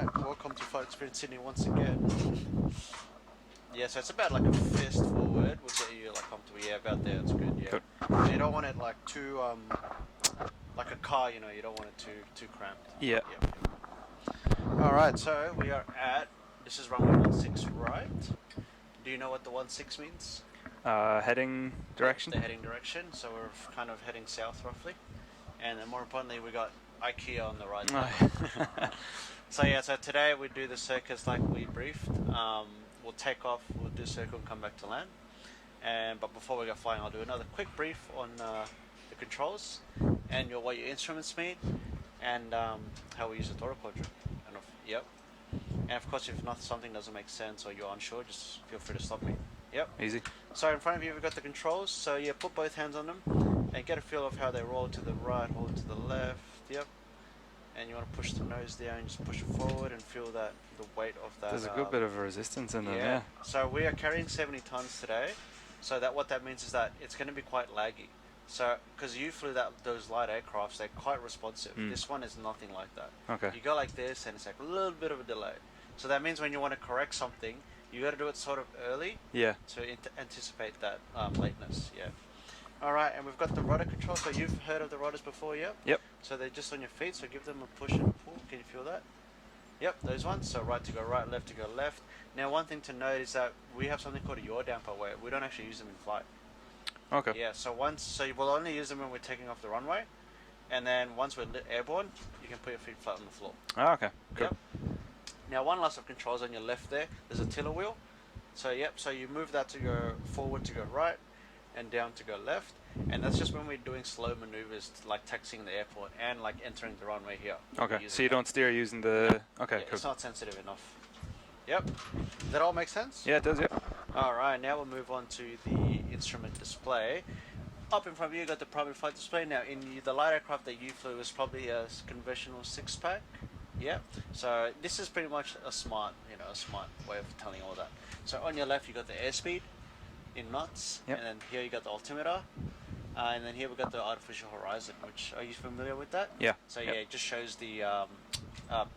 Alright, welcome to Flight Experience Sydney once again. Yeah, so it's about like a fist forward. We'll get you like comfortable. Yeah, about there, it's good, yeah. Good. You don't want it like too, like a car, you know, you don't want it too cramped. Yeah. Alright, so we are at, this is runway 16 right. Do you know what the 16 means? Heading direction? The heading direction, so we're kind of heading south roughly. And then more importantly, we got IKEA on the right. So yeah, so today we do the circuits like we briefed. We'll take off, we'll do circle and come back to land. But before we go flying, I'll do another quick brief on the controls and what your instruments mean, and how we use the throttle quadrant. And of course, if something doesn't make sense or you're unsure, just feel free to stop me. Easy. So in front of you, we've got the controls. So yeah, put both hands on them and get a feel of how they roll to the right, hold to the left. And you want to push the nose down, just push it forward and feel that the weight of that. There's a good bit of resistance in them, yeah. So we are carrying 70 tons today. So that what that means is that it's going to be quite laggy. So because you flew those light aircrafts, they're quite responsive. This one is nothing like that. Okay. You go like this and it's like a little bit of a delay. So that means when you want to correct something, you got to do it sort of early. Yeah. To anticipate that lateness. Yeah. All right, and we've got the rudder control. So you've heard of the rudders before, yeah? Yep. So they're just on your feet. So give them a push and a pull. Can you feel that? Yep, those ones. So right to go right, left to go left. Now, one thing to note is that we have something called a yaw damper where we don't actually use them in flight. Okay. Yeah. So we'll only use them when we're taking off the runway, and then once we're airborne, you can put your feet flat on the floor. Oh, okay. Cool. Yep. Now, one last of controls on your left there. There's a tiller wheel. So so you move that to go forward to go right, and down to go left, and that's just when we're doing slow maneuvers like taxiing the airport and like entering the runway here. Okay, so you don't steer using the... Okay, yeah, cool. It's not sensitive enough. Yep. Does that all make sense? Yeah, it does, yeah. Alright, now we'll move on to the instrument display. Up in front of you, got the primary flight display. Now, in the light aircraft that you flew was probably a conventional 6-pack. Yeah. So this is pretty much a smart way of telling all that. So on your left, you got the airspeed in knots, yep. And then here you got the altimeter, and then here we got the artificial horizon. Which, are you familiar with that? Yeah. So yeah, it just shows the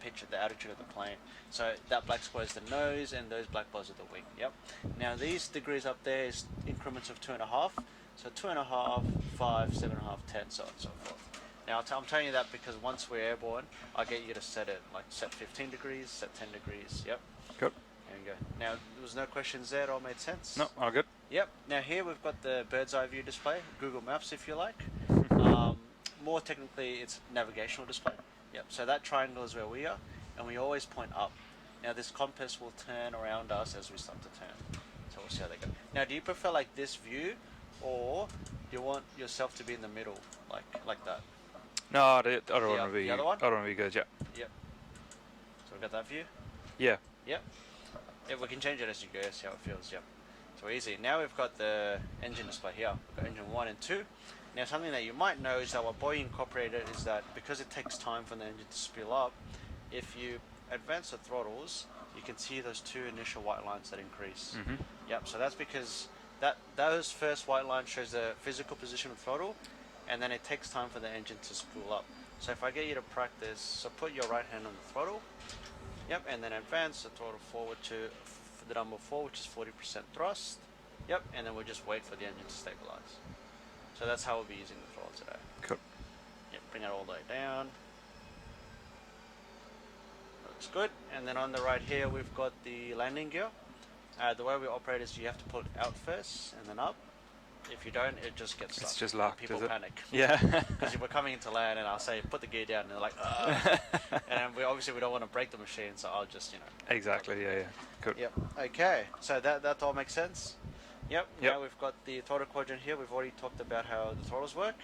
pitch, the attitude of the plane. So that black square is the nose, and those black bars are the wing. Yep. Now these degrees up there is increments of 2.5. So 2.5, 5, 7.5, 10, so on and so forth. Now I'm telling you that because once we're airborne, I'll get you to set it, like set 15 degrees, set 10 degrees. Yep. Good. There you go. Now there was no questions there. It all made sense. No, all good. Yep. Now here we've got the bird's eye view display, Google Maps if you like. More technically, it's navigational display. Yep. So that triangle is where we are, and we always point up. Now this compass will turn around us as we start to turn. So we'll see how they go. Now, do you prefer like this view, or do you want yourself to be in the middle, like that? No, the other one would be... The other one? Other one would be good, yeah. Yep. So we got that view? Yeah. Yep. Yeah, we can change it as you go, see how it feels, yep. So easy. Now we've got the engine display here. We've got engine 1 and 2. Now something that you might know is that what Boeing incorporated is that because it takes time for the engine to spool up, if you advance the throttles, you can see those two initial white lines that increase. Yep, so that's because those first white lines shows the physical position of throttle, and then it takes time for the engine to spool up. So if I get you to practice, so put your right hand on the throttle, yep, and then advance the throttle forward to the number 4, which is 40% thrust, yep, and then we'll just wait for the engine to stabilize. So that's how we'll be using the throttle today. Cool. Yep, bring it all the way down. Looks good. And then on the right here, we've got the landing gear. The way we operate is you have to pull it out first and then up. If you don't, it just gets stuck. It's just locked, people is it? panic. Yeah. Because we're coming into land and I'll say, put the gear down, and they're like, ugh. And we don't want to break the machine, so I'll just, Exactly, yeah. Cool. Yep. Okay, so that all makes sense? Yep. Now we've got the throttle quadrant here. We've already talked about how the throttles work.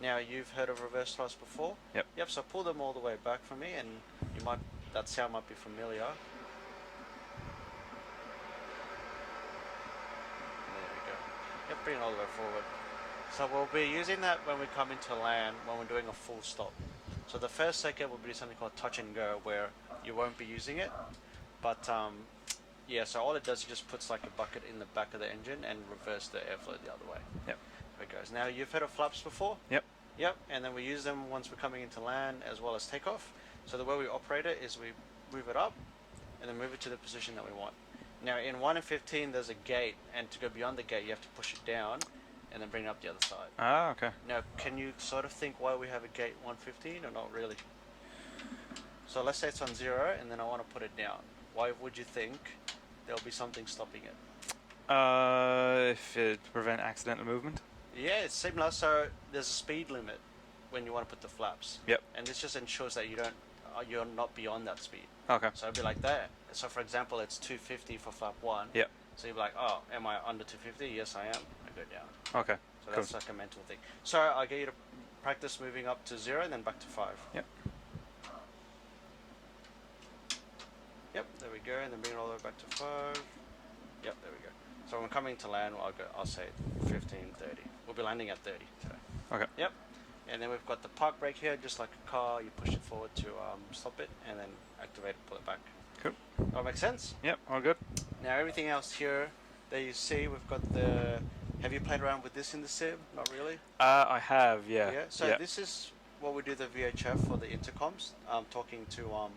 Now you've heard of reverse thrust before? Yep. Yep, so pull them all the way back for me, and that sound might be familiar. Yep, bring it all the way forward. So we'll be using that when we come into land, when we're doing a full stop. So the first circuit will be something called touch and go, where you won't be using it. But yeah, so all it does is just puts like a bucket in the back of the engine and reverse the airflow the other way. Yep. There it goes. Now you've heard of flaps before? Yep. Yep, and then we use them once we're coming into land as well as takeoff. So the way we operate it is move it up, and then move it to the position that we want. Now in 1 and 15 there's a gate, and to go beyond the gate you have to push it down and then bring it up the other side. Ah, okay. Now can you sort of think why we have a gate 115 or not really? So let's say it's on 0 and then I want to put it down. Why would you think there'll be something stopping it? If it prevent accidental movement. Yeah, it's similar. So there's a speed limit when you want to put the flaps. Yep. And this just ensures that you're not beyond that speed. Okay. So it'd be like that. So for example, it's 250 for flap 1. Yep. So you'd be like, oh, am I under 250? Yes, I am. I go down. Okay. So that's like a mental thing. So I'll get you to practice moving up to 0 and then back to 5. Yep. Yep, there we go, and then bring it all the way back to 5. Yep, there we go. So when coming to land, I'll say 15:30. We'll be landing at 30 today. Okay. Yep. And then we've got the park brake here, just like a car. You push it forward to stop it, and then activate it, pull it back. Cool. That makes sense? Yep, all good. Now everything else here that you see, we've got the... Have you played around with this in the sim? Not really? I have, yeah. Yeah, so this is what we do the VHF for the intercoms, talking to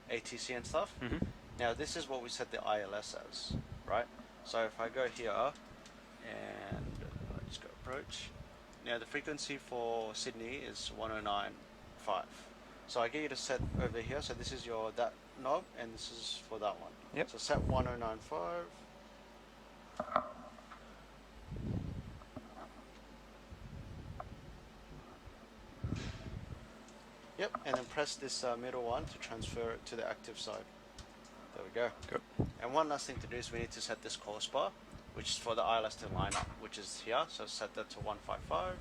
ATC and stuff. Mm-hmm. Now this is what we set the ILS as, right? So if I go here and I just go approach. Now the frequency for Sydney is 109.5. So I get you to set over here. So this is that knob, and this is for that one. Yep. So set 109.5. Yep, and then press this middle one to transfer it to the active side. There we go. Good. And one last thing to do is we need to set this course bar, which is for the ILS to line up, which is here. So set that to 155.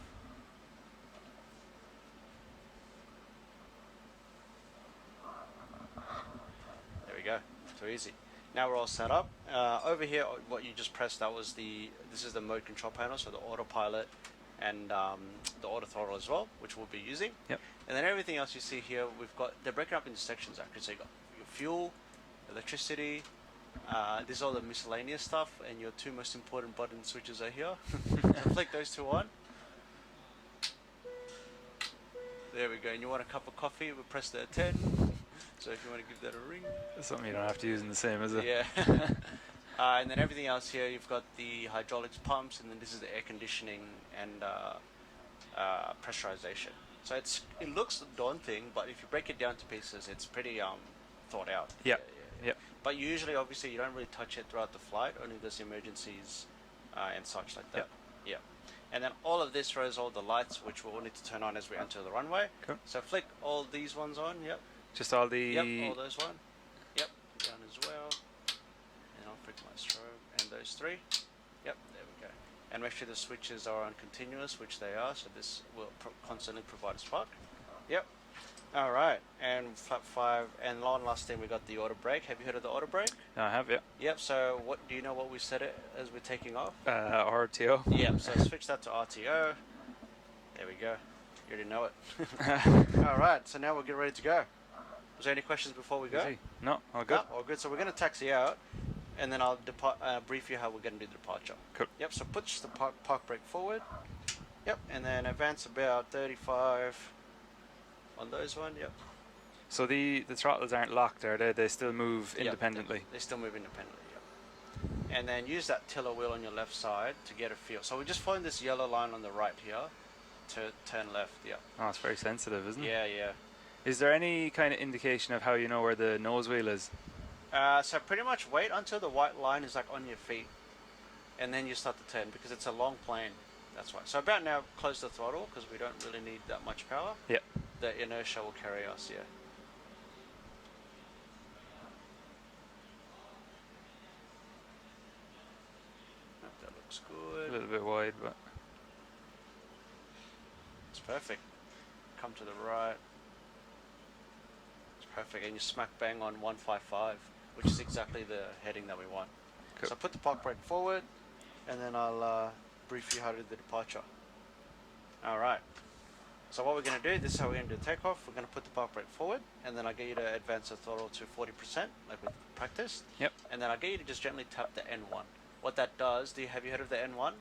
There we go. Too easy. Now we're all set up. Over here, what you just pressed, this is the mode control panel, so the autopilot and the auto throttle as well, which we'll be using. Yep. And then everything else you see here, they're broken up into sections actually. So you got your fuel, electricity, this is all the miscellaneous stuff, and your two most important button switches are here. So flick those two on. There we go. And you want a cup of coffee, we'll press the 10. So if you want to give that a ring. That's something you don't have to use in the same, is it? Yeah. And then everything else here, you've got the hydraulics pumps, and then this is the air conditioning and pressurization. So it looks daunting, but if you break it down to pieces, it's pretty thought out. Yeah. Yeah. But usually, obviously, you don't really touch it throughout the flight. Only there's emergencies and such like that. Yeah. And then all of this throws all the lights, which we'll need to turn on as we enter the runway. Cool. So flick all these ones on. Yep. Just all the... Yep, all those one. Yep, down as well. And I'll flick my strobe. And those 3. Yep, there we go. And make sure the switches are on continuous, which they are, so this will constantly provide a spark. Yep. Alright, and flap 5. And one last thing, we got the auto brake. Have you heard of the auto brake? I have, yeah. Yep, so what do you know what we set it as we're taking off? RTO. Yep, so switch that to RTO. There we go. You already know it. Alright, so now we'll get ready to go. Was there any questions before we go? Easy. No, all good. No, all good. So we're going to taxi out, and then I'll brief you how we're going to do the departure. Cool. Yep, so push the park brake forward. Yep, and then advance about 35 on those one. Yep. So the throttles aren't locked, are they? They still move independently? They still move independently, yep. And then use that tiller wheel on your left side to get a feel. So we're just following this yellow line on the right here to turn left, yep. Oh, it's very sensitive, isn't it? Yeah, yeah. Is there any kind of indication of how you know where the nose wheel is? So pretty much wait until the white line is like on your feet, and then you start to turn, because it's a long plane. That's why. So about now, close the throttle, because we don't really need that much power. Yeah. The inertia will carry us, yeah. That looks good. A little bit wide, but... It's perfect. Come to the right. Perfect, and you smack bang on 155, which is exactly the heading that we want. Cool. So put the park brake forward, and then I'll brief you how to do the departure. Alright, so what we're going to do, this is how we're going to do takeoff. We're going to put the park brake forward, and then I'll get you to advance the throttle to 40%, like we practiced. Yep. And then I'll get you to just gently tap the N1. What that does, have you heard of the N1?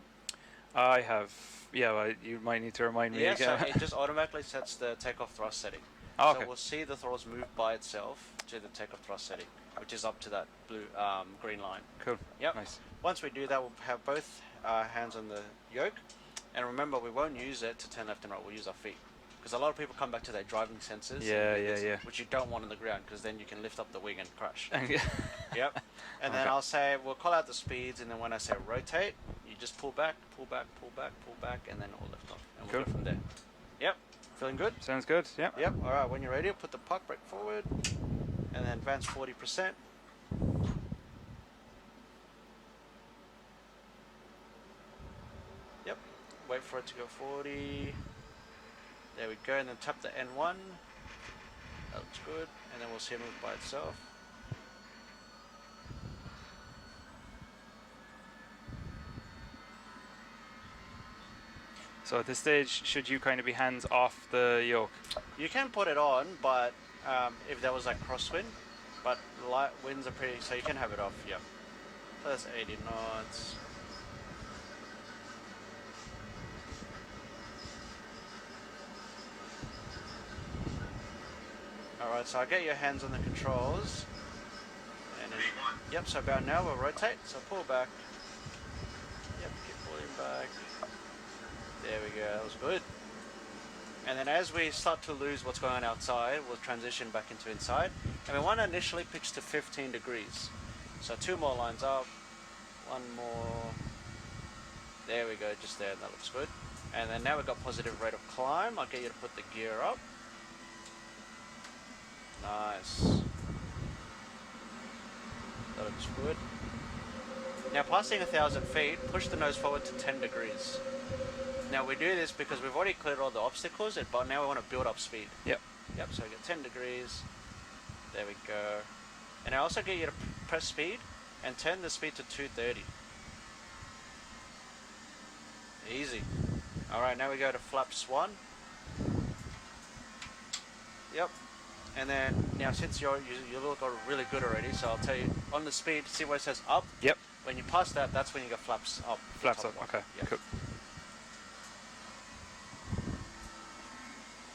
I have. Yeah, well, you might need to remind me again. So it just automatically sets the takeoff thrust setting. Oh, So okay. we'll see the throttles move by itself to the takeoff thrust setting, which is up to that blue green line. Cool. Yep. Nice. Once we do that, we'll have both hands on the yoke, and remember, we won't use it to turn left and right. We'll use our feet, because a lot of people come back to their driving senses. Yeah, and do yeah, this, yeah. Which you don't want on the ground, because then you can lift up the wing and crash. Yeah. Yep. And then Okay. I'll say, we'll call out the speeds, and then when I say rotate, you just pull back, pull back, pull back, pull back, and then we'll lift off, and we'll Cool. go from there. Yep. Feeling good? Sounds good. Yeah. Yep. All right. When you're ready, put the park brake forward, and then advance 40%. Yep. Wait for it to go 40. There we go, and then tap the N1. That looks good, and then we'll see it move by itself. So at this stage, should you kind of be hands off the yoke? You can put it on, but if there was like crosswind, but light winds are pretty, so you can have it off. Yep. So that's 80 knots. Alright, so I'll get your hands on the controls. And then, yep, so about now we'll rotate, so pull back. Yep, keep pulling back. There we go, that was good. And then as we start to lose what's going on outside, we'll transition back into inside. And we want to initially pitch to 15 degrees. So 2 more lines up, 1 more. There we go, just there, that looks good. And then now we've got positive rate of climb. I'll get you to put the gear up. Nice. That looks good. Now passing 1,000 feet, push the nose forward to 10 degrees. Now we do this because we've already cleared all the obstacles, but now we want to build up speed. Yep. Yep, so we get 10 degrees. There we go. And I also get you to press speed and turn the speed to 230. Easy. Alright, now we go to flaps 1. Yep. And then, now since you look really good already, so I'll tell you, on the speed, see where it says up? Yep. When you pass that, that's when you go flaps up. Flaps up. Okay. Yep. Cool.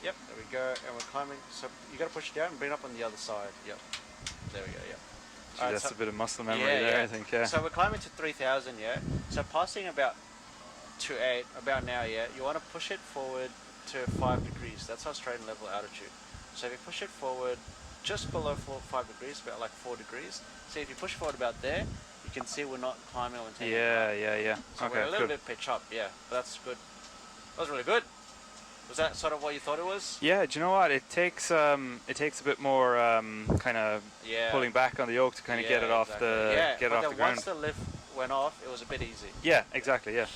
Yep, there we go, and we're climbing, so you gotta push it down and bring it up on the other side. Yep. There we go, yep. Gee, Alright, that's so a bit of muscle memory yeah, there, yeah. I think, yeah. So we're climbing to 3,000, yeah? So passing about to 8, about now, yeah? You want to push it forward to 5 degrees. That's our straight and level altitude. So if you push it forward just below 5 degrees, about like 4 degrees. See, if you push forward about there, you can see we're not climbing or maintaining. Yeah. So Okay, we're a little cool. bit pitch up, yeah. But that's good. That was really good. Was that sort of what you thought it was? Yeah, do you know what? It takes a bit more kind of Yeah. pulling back on the yoke to kind of get it off exactly. the yeah, get it but off then the ground. once the lift went off, it was a bit easy. Yeah, exactly. Yeah.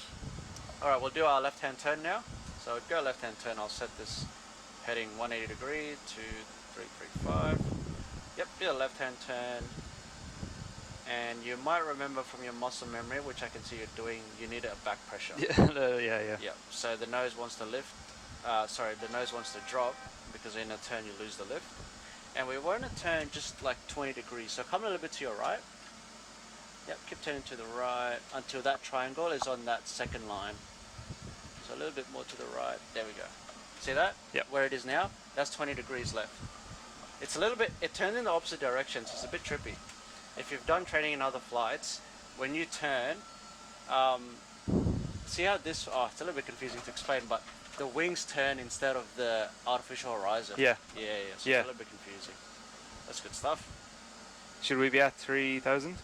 All right, we'll do our left-hand turn now. So go left-hand turn. I'll set this heading 180 degree to 335. Yep, do a left-hand turn. And you might remember from your muscle memory, which I can see you're doing, you need a back pressure. Yeah. Yep. So the nose wants to lift. The nose wants to drop because in a turn you lose the lift. And we want to turn just like 20 degrees. So come a little bit to your right. Yep, keep turning to the right until that triangle is on that second line. So a little bit more to the right. There we go. See that? Yep. Where it is now? That's 20 degrees left. It's a little bit, it turns in the opposite direction, so it's a bit trippy. If you've done training in other flights, when you turn, see how this, it's a little bit confusing to explain, but the wings turn instead of the artificial horizon. Yeah. So Yeah. it's a little bit confusing. That's good stuff. Should we be at 3,000?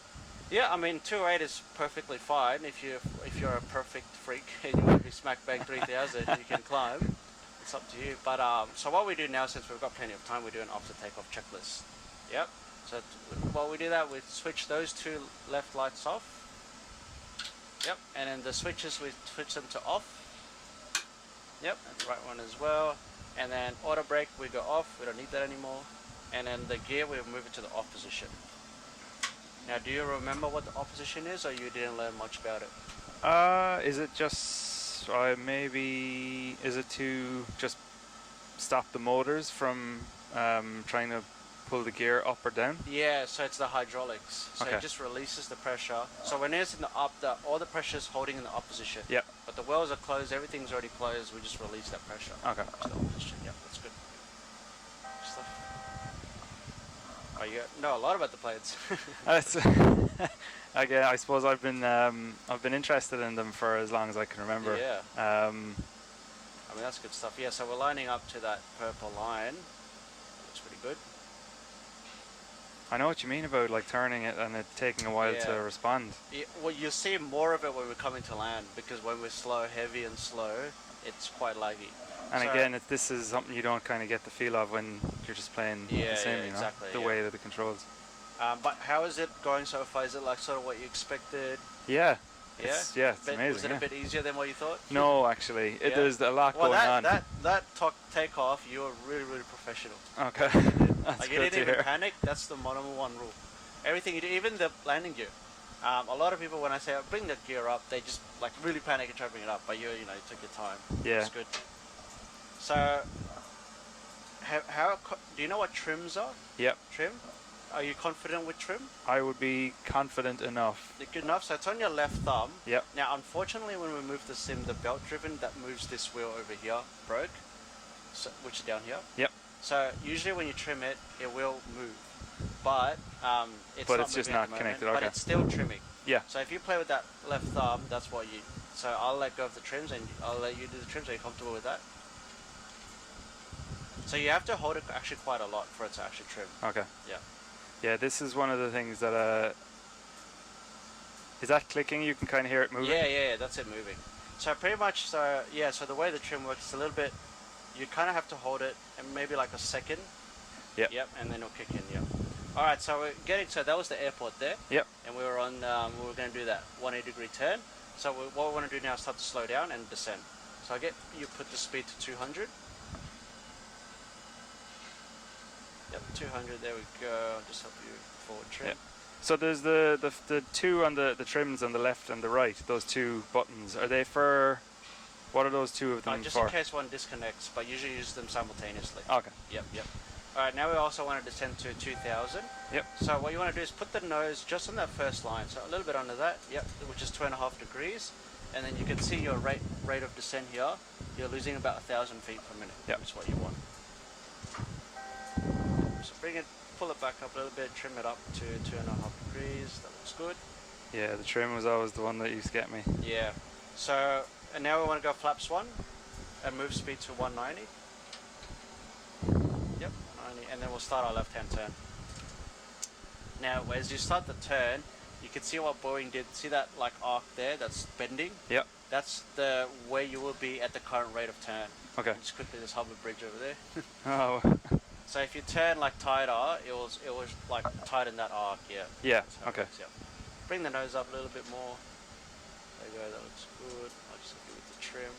Yeah, I mean 2.8 is perfectly fine if you're a perfect freak and you want to be smack bang 3,000, you can climb. It's up to you. But so what we do now, since we've got plenty of time, we do an after takeoff checklist. Yep. So while we do that, we switch those 2 left lights off. Yep. And then the switches, we switch them to off. Yep. And the right one as well. And then auto brake, we go off. We don't need that anymore. And then the gear, we move it to the off position. Now, do you remember what the off position is, or you didn't learn much about it? Is it just maybe? Is it to just stop the motors from trying to pull the gear up or down? Yeah, so it's the hydraulics. So Okay. it just releases the pressure. So when it's in the up, all the pressure is holding in the up position. Yep. But the wells are closed, everything's already closed, we just release that pressure. Okay. To the off position. Yep, that's good. you know a lot about the planes. That's again, I suppose I've been interested in them for as long as I can remember. Yeah. I mean, that's good stuff. Yeah, so we're lining up to that purple line. Looks pretty good. I know what you mean about like turning it and it taking a while to respond. Yeah, well, you'll see more of it when we're coming to land, because when we're slow, heavy and slow, it's quite laggy. And so again, this is something you don't kind of get the feel of when you're just playing the sim, you know, exactly, the way that the controls. But how is it going so far? Is it like sort of what you expected? Yeah. Yeah? It's amazing. Was it a bit easier than what you thought? No, actually. There's a lot going on. That takeoff, you were really, really professional. Okay. That's like, good you didn't to even hear. panic. That's the number one rule. Everything you do, even the landing gear. A lot of people, when I say bring the gear up, they just like really panic and try to bring it up. But you took your time. Yeah. It's good. So, do you know what trims are? Yep. Trim? Are you confident with trim? I would be confident enough. Good enough. So it's on your left thumb. Yep. Now, unfortunately, when we move the sim, the belt driven that moves this wheel over here broke, which is down here. Yep. So usually when you trim it, it will move, but it's just not connected. Okay. But it's still trimming. Yeah. So if you play with that left thumb, that's what you. So I'll let go of the trims and I'll let you do the trims. Are you comfortable with that? So you have to hold it actually quite a lot for it to actually trim. Okay. Yeah. Yeah, this is one of the things that is that clicking? You can kind of hear it moving. Yeah, that's it moving. So pretty much, so the way the trim works is a little bit. You kind of have to hold it, and maybe like a second. Yep. Yep, and then it'll kick in. Yep. All right, so we're getting. So that was the airport there. Yep. And we were on. We were going to do that 180-degree turn. So what we want to do now is start to slow down and descend. So you put the speed to 200. Yep, 200. There we go. I'll just help you forward trim. Yep. So there's the two on the trims on the left and the right. Those two buttons. Are they for? What are those two of them just for? in case one disconnects, but usually use them simultaneously. Okay. Yep. All right, now we also want to descend to 2000. Yep. So what you want to do is put the nose just on that first line, so a little bit under that. Yep, which is 2.5 degrees, and then you can see your rate of descent here. You're losing about 1,000 feet per minute. Yep. Which is what you want. So pull it back up a little bit, trim it up to 2.5 degrees. That looks good. Yeah, the trim was always the one that used to get me. Yeah. So. And now we want to go flaps 1 and move speed to 190. Yep, 90, and then we'll start our left-hand turn. Now, as you start the turn, you can see what Boeing did. See that like arc there that's bending? Yep. That's the where you will be at the current rate of turn. Okay. Just quickly, this hover bridge over there. Oh. So if you turn like tighter, it was like tighten that arc. Yeah. Yeah. Okay. Works, yeah. Bring the nose up a little bit more. There you go. That looks good. I'll just look with the trim.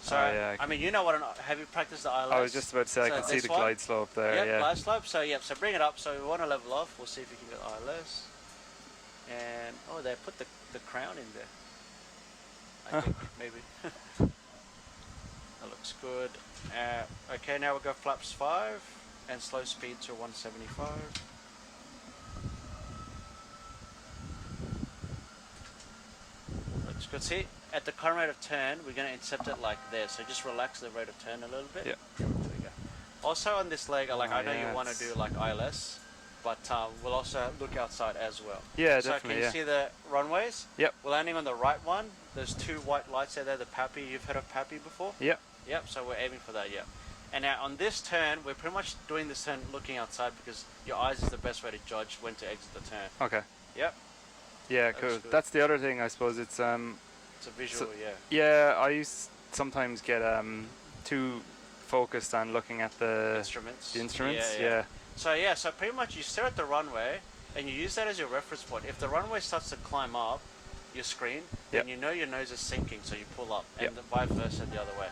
So, yeah, I mean, you know what? Have you practiced the ILS? I was just about to say I can see the glide slope there. Yep, yeah. glide slope. So so bring it up. So we want to level off. We'll see if we can get ILS. And they put the crown in there. I think maybe. That looks good. Okay, now we'll go flaps 5 and slow speed to 175. Looks good. See, at the current rate of turn, we're going to intercept it like this. So just relax the rate of turn a little bit. Yeah. There we go. Also on this leg, I know you want to do like ILS, but we'll also look outside as well. Yeah, so definitely. Can you see the runways? Yep. We're landing on the right one. There's 2 white lights there. The PAPI. You've heard of PAPI before? Yep. Yep. So we're aiming for that. Yep. And now on this turn, we're pretty much doing this turn looking outside because your eyes is the best way to judge when to exit the turn. Okay. Yep. Yeah, cool. That's the other thing, I suppose. It's a visual, yeah. Yeah, I sometimes get too focused on looking at the instruments. Yeah. So pretty much you stare at the runway and you use that as your reference point. If the runway starts to climb up your screen, then you know your nose is sinking, so you pull up, and vice versa the other way.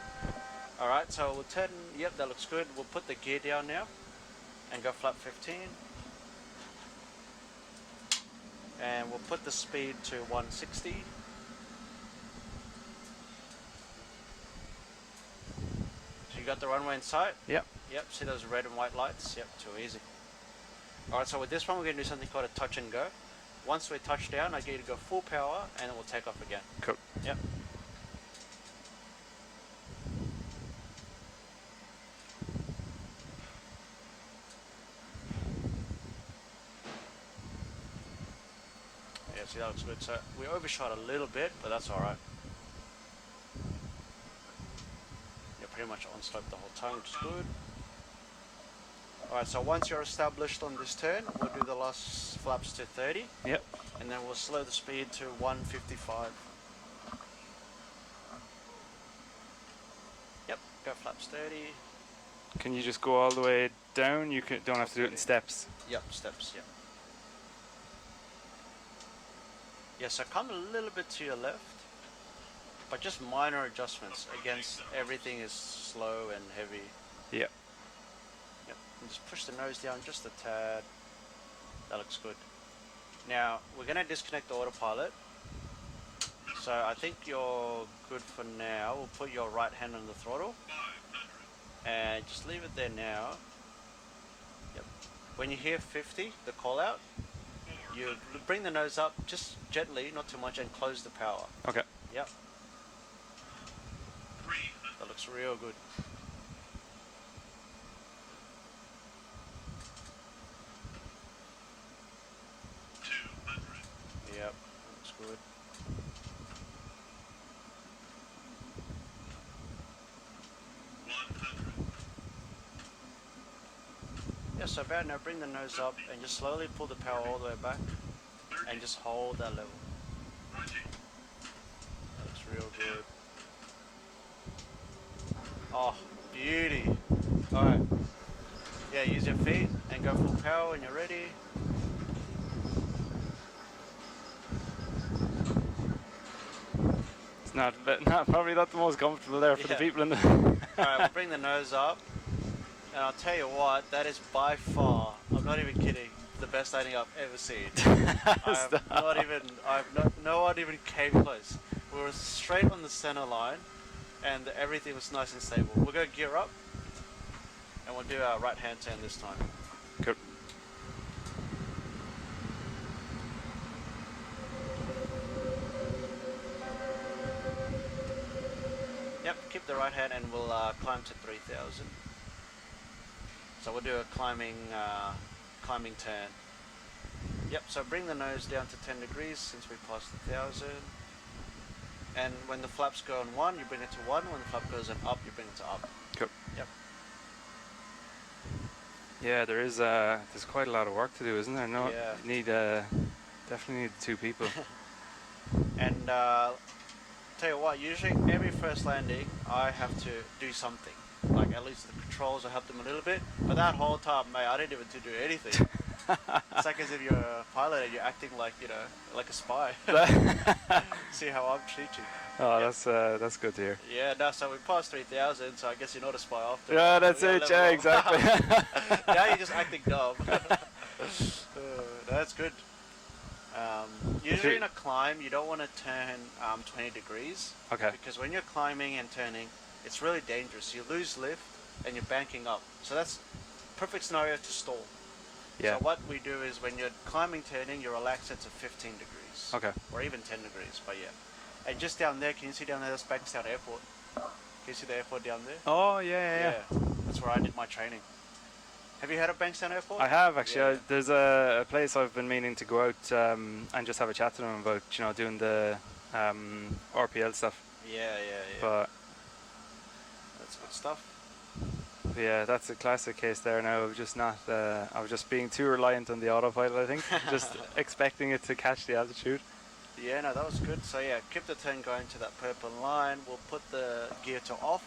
All right, so we'll turn. Yep, that looks good. We'll put the gear down now and go flap 15. And we'll put the speed to 160. So you got the runway in sight? Yep. Yep, see those red and white lights? Yep, too easy. Alright, so with this one we're going to do something called a touch and go. Once we touch down, I get you to go full power and then we'll take off again. Cool. Yep. see, that looks good. So we overshot a little bit, but that's alright. You're pretty much on slope the whole time, which is good. Alright, so once you're established on this turn, we'll do the last flaps to 30. Yep. And then we'll slow the speed to 155. Yep, go flaps 30. Can you just go all the way down? You don't have to do it in steps. Yep, steps, yep. Yeah, so come a little bit to your left, but just minor adjustments against everything is slow and heavy. Yep. Yep, and just push the nose down just a tad. That looks good. Now, we're going to disconnect the autopilot. So I think you're good for now. We'll put your right hand on the throttle. And just leave it there now. Yep. When you hear 50, the call out, you bring the nose up just gently, not too much, and close the power. Okay. Yep. That looks real good. Yep, looks good. Yeah, so about now bring the nose up and just slowly pull the power all the way back and just hold that level. That looks real good. Oh, beauty. Alright. Yeah, use your feet and go full power when you're ready. It's not probably not the most comfortable there for the people in the. Alright, we'll bring the nose up. And I'll tell you what, that is by far, I'm not even kidding, the best landing I've ever seen. No one even came close. We were straight on the center line, and everything was nice and stable. We'll go gear up, and we'll do our right hand turn this time. Good. Yep, keep the right hand, and we'll climb to 3,000. So we'll do a climbing turn. Yep, so bring the nose down to 10 degrees since we passed 1,000. And when the flaps go on 1, you bring it to 1. When the flap goes on up, you bring it to up. Cool. Yep. Yeah, there's quite a lot of work to do, isn't there? No, yeah. Need definitely need 2 people. And tell you what, usually every first landing, I have to do something. Like at least the controls, I help them a little bit. But that whole time, mate, I didn't even do anything. It's like as if you're a pilot and you're acting like, you know, like a spy. See how I'm treating. Oh, yep. That's good to hear. Yeah, no, so we passed 3,000, so I guess you're not a spy after. Yeah, that's it, yeah, exactly. Now you're just acting dumb. That's good. Usually in a climb, you don't want to turn 20 degrees. Okay. Because when you're climbing and turning, it's really dangerous. You lose lift and you're banking up. So that's perfect scenario to stall. Yeah. So what we do is when you're climbing, turning, you relax it to 15 degrees. Okay. Or even 10 degrees, but yeah. And just down there, can you see down there, that's Queenstown Airport. Can you see the airport down there? Oh, yeah. That's where I did my training. Have you heard of Bankstown Airport? I have, actually. Yeah. There's a place I've been meaning to go out and just have a chat to them about, you know, doing the RPL stuff. Yeah. But that's good stuff. Yeah, that's a classic case there now of just not, I was just being too reliant on the autopilot, I think. Just expecting it to catch the altitude. Yeah, no, that was good. So yeah, keep the turn going to that purple line. We'll put the gear to off.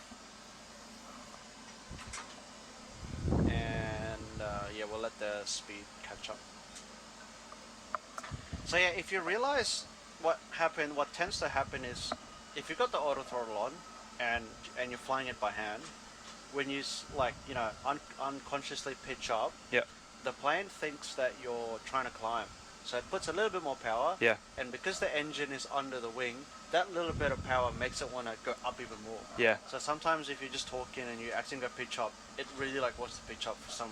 And yeah, we'll let the speed catch up. So yeah, if you realize what tends to happen is, if you've got the auto throttle on and you're flying it by hand, when you unconsciously pitch up, yeah, the plane thinks that you're trying to climb. So it puts a little bit more power. Yeah. And because the engine is under the wing, that little bit of power makes it want to go up even more. Yeah. So sometimes if you're just talking and you actually go pitch up, it really wants to pitch up for some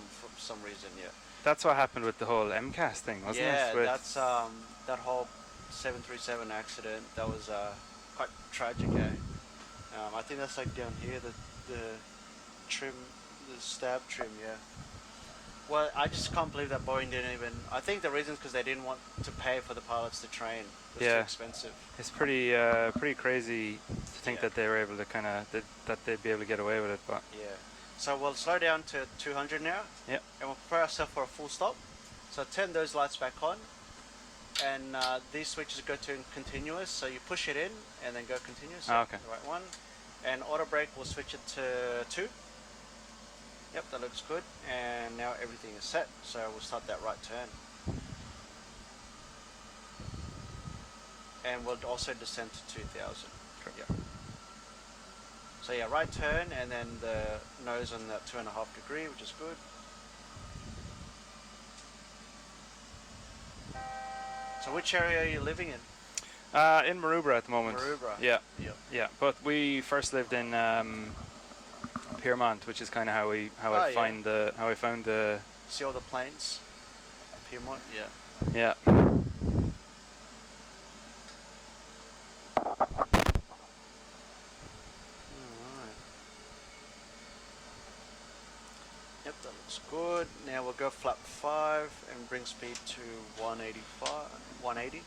reason. Yeah. That's what happened with the whole MCAS thing, wasn't it? Yeah, that's that whole 737 accident. That was quite tragic. Eh? I think that's like down here, the trim, the stab trim. Yeah. Well, I just can't believe that Boeing didn't even. I think the reason is because they didn't want to pay for the pilots to train. It was too expensive. It's pretty crazy to think that they were able to that they'd be able to get away with it, but Yeah. So we'll slow down to 200 now. Yep. And we'll prepare ourselves for a full stop. So turn those lights back on, and these switches go to continuous. So you push it in and then go continuous. So okay. The right one. And auto brake, we'll switch it to 2. Yep, that looks good. And now everything is set. So we'll start that right turn. And we'll also descend to 2000. Sure. Yeah. So yeah, right turn, and then the nose on that 2.5 degree, which is good. So which area are you living in? In Maroubra at the moment. Maroubra. Yeah. Yep. Yeah, but we first lived in Piermont, which is kind of how I found the. See all the planes? Piedmont. Yeah. Yeah. Yep, that looks good. Now we'll go flap 5 and bring speed to 180.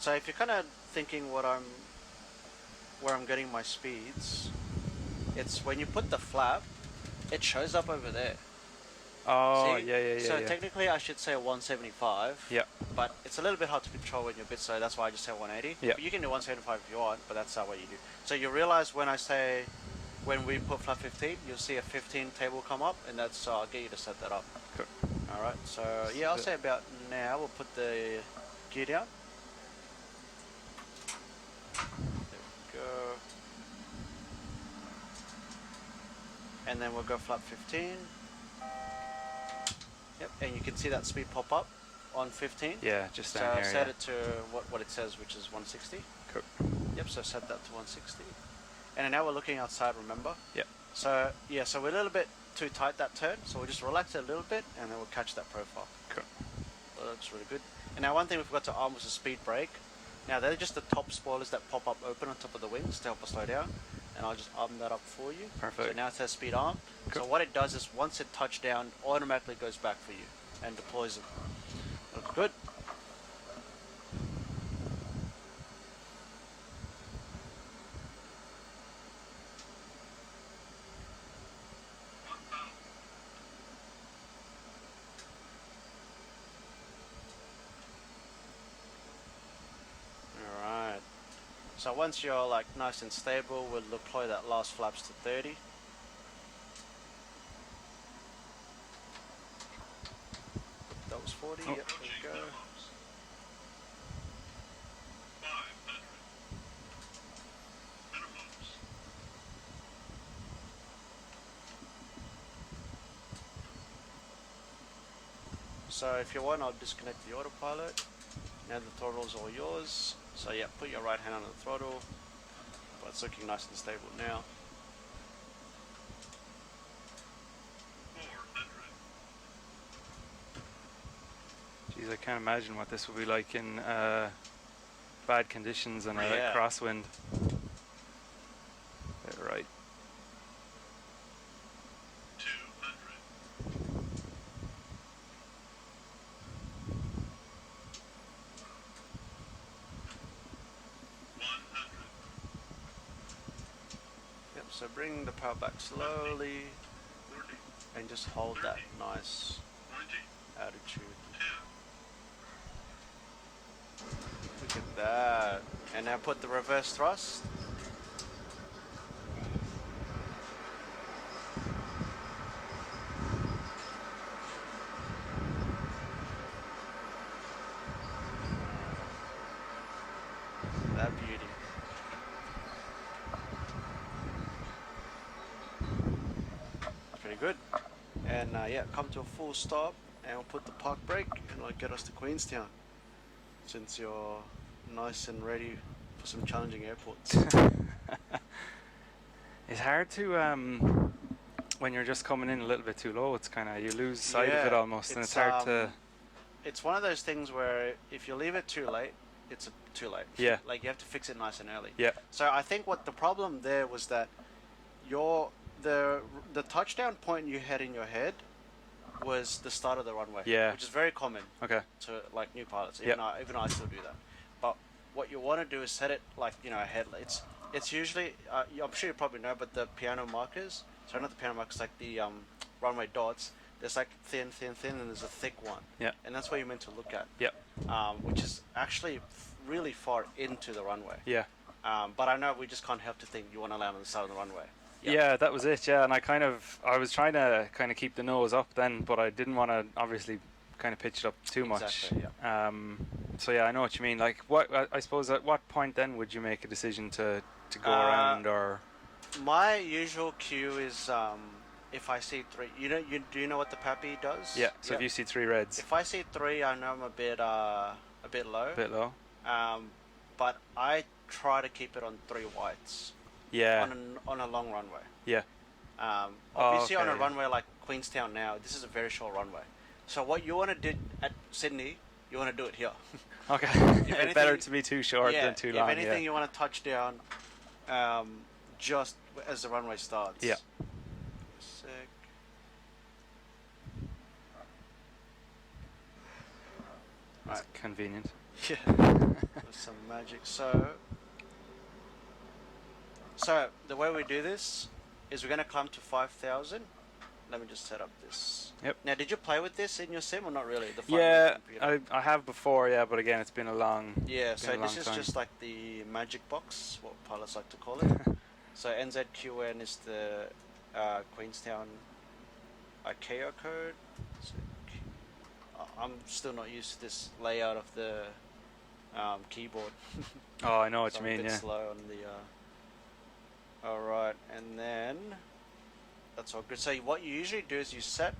So if you're kind of thinking where I'm getting my speeds, it's when you put the flap, it shows up over there. Oh, see? yeah. So technically I should say 175. Yeah. But it's a little bit hard to control when you're a bit slow, that's why I just say 180. Yeah. But you can do 175 if you want, but that's not what you do. So you realize when we put flap 15, you'll see a 15 table come up, and that's I'll get you to set that up. Cool. Alright, so yeah, I'll say about now we'll put the gear down. There we go. And then we'll go flap 15. Yep, and you can see that speed pop up on 15. Yeah, just so down here. set it to what it says, which is 160. Cool. Yep, so set that to 160. And now we're looking outside, remember? Yep. So yeah, so we're a little bit too tight that turn, so we'll just relax it a little bit, and then we'll catch that profile. Cool. That looks really good. And now one thing we forgot to arm was the speed brake. Now they're just the top spoilers that pop up open on top of the wings to help us slow down. And I'll just arm that up for you. Perfect. So now it says speed arm. Cool. So what it does is once it touches down, automatically goes back for you and deploys it. Looks good. Alright. So once you're like nice and stable, we'll deploy that last flaps to 30. That was 40, yep, there we go. So if you want, I'll disconnect the autopilot. Now the throttle's all yours. So yeah, put your right hand on the throttle. But it's looking nice and stable now. Jeez, I can't imagine what this will be like in bad conditions and a crosswind. Right. 200. Yep, so bring the power back slowly and just hold that nice attitude. Look at that. And now put the reverse thrust. That beauty. Pretty good. And yeah, come to a full stop, and we'll put the park brake, and it'll get us to Queenstown. Since you're nice and ready for some challenging airports. It's hard to when you're just coming in a little bit too low. It's kind of you lose sight of it almost, and it's hard to. It's one of those things where if you leave it too late, it's too late. Yeah. Like you have to fix it nice and early. Yeah. So I think what the problem there was that the touchdown point you had in your head was the start of the runway. Yeah. Which is very common Okay. to like new pilots. Yep. Even I still do that. But what you want to do is set it like ahead. It's usually I'm sure you probably know, but the piano markers. Sorry, not the piano markers, like the runway dots. There's like thin, and there's a thick one. Yeah. And that's what you're meant to look at. Yep. Which is actually really far into the runway. Yeah. But I know we just can't help to think you want to land on the side of the runway. Yep. Yeah, that was it. Yeah, and I was trying to kind of keep the nose up then, but I didn't want to obviously kind of pitch it up too much. Exactly, yeah. So yeah, I know what you mean. Like, I suppose at what point then would you make a decision to go around or? My usual cue is if I see three. Do you know what the Pappy does? Yeah. So if you see 3 reds. If I see 3, I know I'm a bit low. A bit low. But I try to keep it on 3 whites. Yeah. On a long runway. Yeah. Obviously on a okay. runway like Queenstown now, this is a very short runway. So what you want to do at Sydney, you want to do it here. Okay. Anything, better to be too short yeah, than too long. If anything, you want to touch down just as the runway starts. Yeah. Sec. That's convenient. Yeah. There's some magic. So the way we do this is we're going to climb to 5,000. Let me just set up this. Yep. Now, did you play with this in your sim or not really? Yeah, I have before, yeah, but again, it's been a long. Yeah, so this is just like the magic box, what pilots like to call it. So NZQN is the Queenstown ICAO code. So, I'm still not used to this layout of the keyboard. Oh, I know what So you I'm mean, a bit yeah. slow on the. Alright, and then that's all good. So what you usually do is you set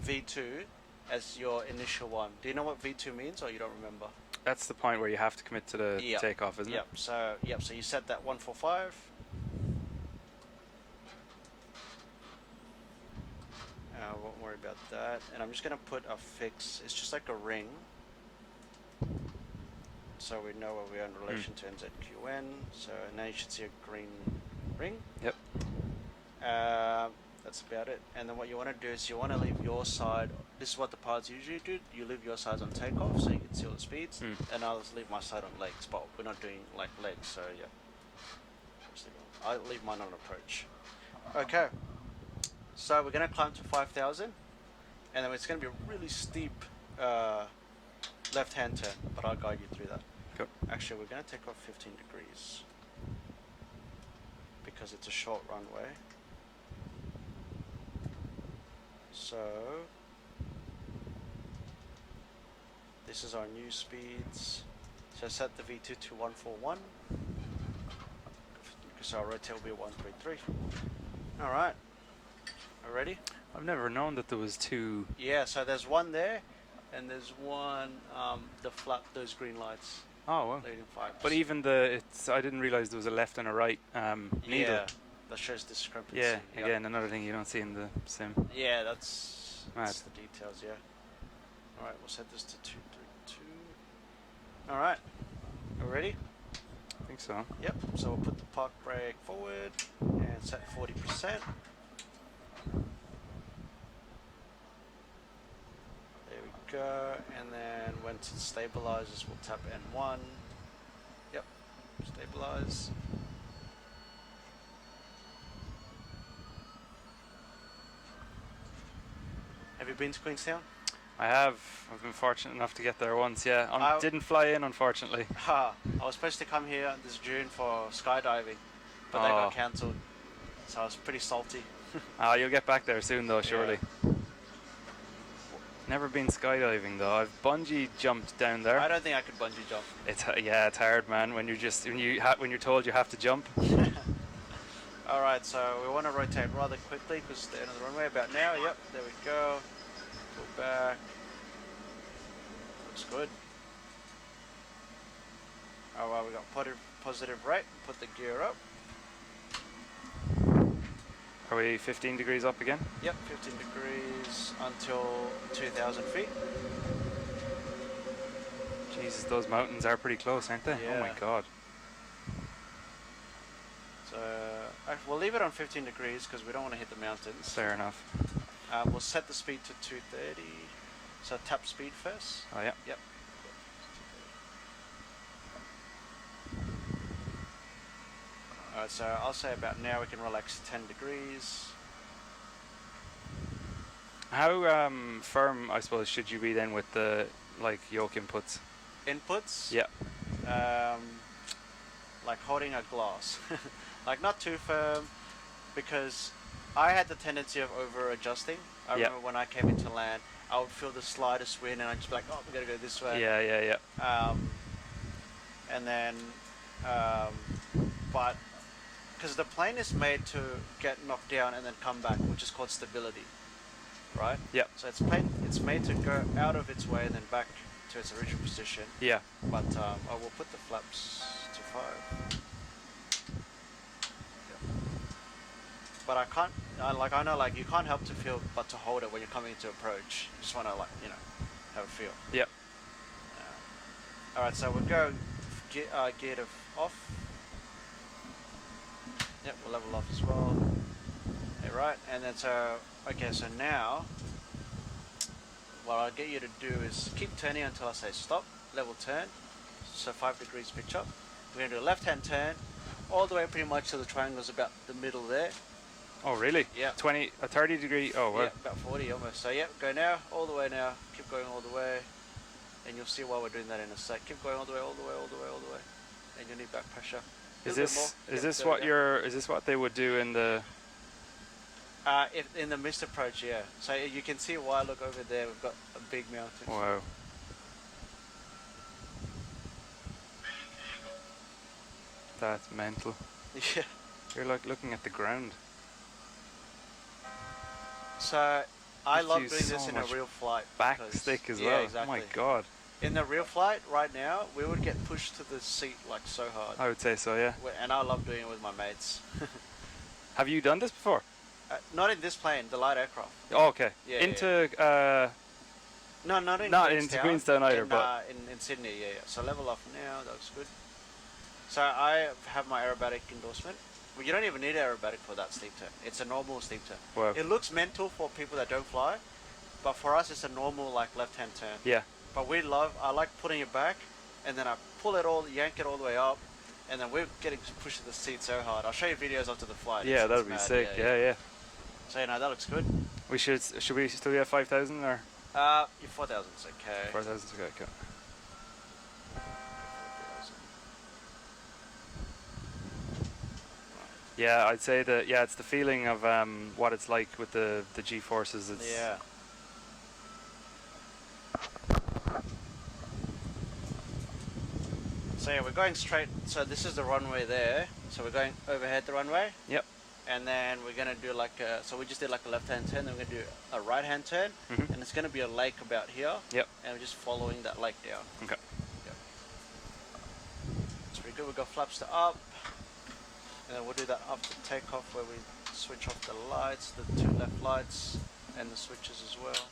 V2 as your initial one. Do you know what V2 means, or you don't remember? That's the point where you have to commit to the takeoff, isn't it? So you set that 145. Won't worry about that. And I'm just gonna put a fix. It's just like a ring, so we know where we are in relation to NZQN. So now you should see a green ring. Yep. That's about it. And then what you want to do is you want to leave your side. This is what the pilots usually do. You leave your sides on takeoff so you can see all the speeds. And I'll just leave my side on legs, but we're not doing like legs, so yeah. I'll leave mine on approach. Okay. So we're going to climb to 5,000, and then it's going to be a really steep left-hand turn, but I'll guide you through that. Cool. Actually, we're going to take off 15 degrees because it's a short runway. So this is our new speeds. So set the V2 to 141. So our rotate will be 133. All right. Ready? I've never known that there was 2. Yeah, so there's one there, and there's one those green lights. Oh well. Leading fires. But even I didn't realize there was a left and a right needle. Yeah, that shows discrepancy. Yeah, again, another thing you don't see in the sim. Yeah, that's Mad. the details. Yeah. All right, we'll set this to 232. All right, are we ready? I think so. Yep. So we'll put the park brake forward and set 40%. Go, and then once it stabilizes, we'll tap N1. Yep, stabilize. Have you been to Queenstown? I have. I've been fortunate enough to get there once, yeah. I didn't fly in, unfortunately. I was supposed to come here this June for skydiving, but they got cancelled, so I was pretty salty. You'll get back there soon, though, surely. Yeah. Never been skydiving though. I've bungee jumped down there. I don't think I could bungee jump. It's hard, man. When you're told you have to jump. All right, so we want to rotate rather quickly because the end of the runway about now. Yep, there we go. Pull back. Looks good. All right, we got positive rate. Put the gear up. Are we 15 degrees up again? Yep, 15 degrees until 2,000 feet. Jesus, those mountains are pretty close, aren't they? Yeah. Oh my god. So We'll leave it on 15 degrees because we don't want to hit the mountains. Fair enough. We'll set the speed to 230. So tap speed first. Oh, yeah. Yep. Alright, so I'll say about now we can relax 10 degrees. How firm, I suppose, should you be then with the yoke inputs? Inputs? Yeah. Like holding a glass. Like not too firm, because I had the tendency of over adjusting. I remember when I came into land, I would feel the slightest wind and I'd just be like, oh, we gotta go this way. Yeah. And then, but because the plane is made to get knocked down and then come back, which is called stability, right? Yep. So it's made to go out of its way and then back to its original position. Yeah. But I will put the flaps to 5. But I can't, I know you can't help to feel but to hold it when you're coming to approach. You just want to have a feel. Yep. Alright, so we'll go gear to off. Yep, we'll level off as well. Okay, right, and then so now what I'll get you to do is keep turning until I say stop, level turn, so 5 degrees pitch up. We're going to do a left hand turn all the way pretty much to the triangle's about the middle there. Oh, really? Yeah. 30 degree. Oh, wow. Yeah, about 40 almost. So, yeah, go now, all the way now. Keep going all the way. And you'll see why we're doing that in a sec. Keep going all the way, all the way, all the way, all the way. And you'll need back pressure. Is this what they would do in the? In the missed approach, yeah. So you can see why. Look over there. We've got a big mountain. Wow. That's mental. Yeah. You're like looking at the ground. So I love doing so this in a real flight. Back stick as well. Exactly. Oh my god. In the real flight, right now, we would get pushed to the seat so hard. I would say so, yeah. And I love doing it with my mates. Have you done this before? Not in this plane, the light aircraft. Oh, okay. Yeah, No, not into Queenstown either, but in Sydney, yeah. So level off now. That was good. So I have my aerobatic endorsement. Well, you don't even need aerobatic for that steep turn. It's a normal steep turn. Wow. It looks mental for people that don't fly, but for us, it's a normal left-hand turn. Yeah. But I like putting it back, and then I yank it all the way up, and then we're getting pushed to the seat so hard. I'll show you videos after the flight. Yeah, that would be sick. Yeah. So that looks good. Should we still get 5,000 or? 4,000's okay. 4,000's okay. Cool. Yeah, I'd say that. Yeah, it's the feeling of what it's like with the G-forces. Yeah. So yeah, we're going straight. So this is the runway there. So we're going overhead the runway. Yep. And then we're gonna do so we just did a left-hand turn. Then we're gonna do a right-hand turn, and it's gonna be a lake about here. Yep. And we're just following that lake down. Okay. Yep. It's pretty good. We got flaps to up, and then we'll do that after takeoff, where we switch off the lights, the 2 left lights, and the switches as well.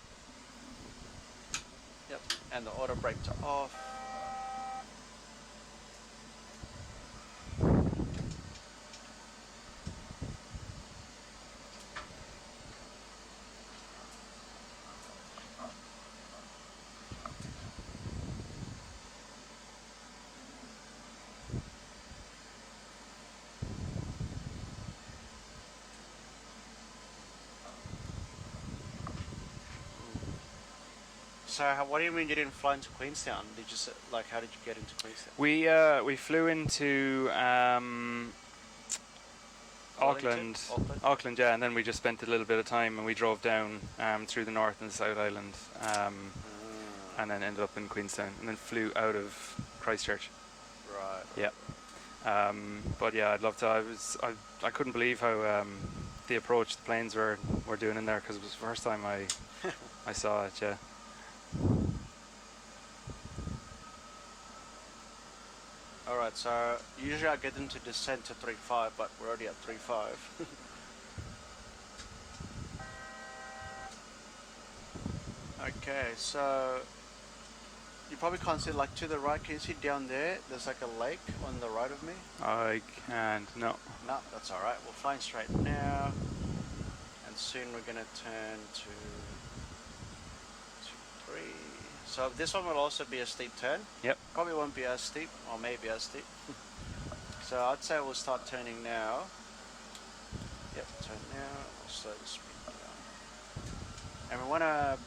Yep. And the auto brake to off. So what do you mean you didn't fly into Queenstown? Did you how did you get into Queenstown? We flew into Auckland, yeah, and then we just spent a little bit of time, and we drove down through the North and the South Island, and then ended up in Queenstown, and then flew out of Christchurch. Right. Yeah. But yeah, I'd love to. I couldn't believe how the approach the planes were doing in there, because it was the first time I saw it. Yeah. Alright, so usually I get them to descend to 3.5, but we're already at 3.5. Okay, so You probably can't see, like to the right. Can you see down there? There's like a lake on the right of me. I can't. No. No, that's alright. We're flying straight now. And soon we're going to turn to 3. So this one will also be a steep turn. Yep. Probably won't be as steep, or maybe as steep. So I'd say we'll start turning now. Yep, turn now. We'll slow the speed down. And we want to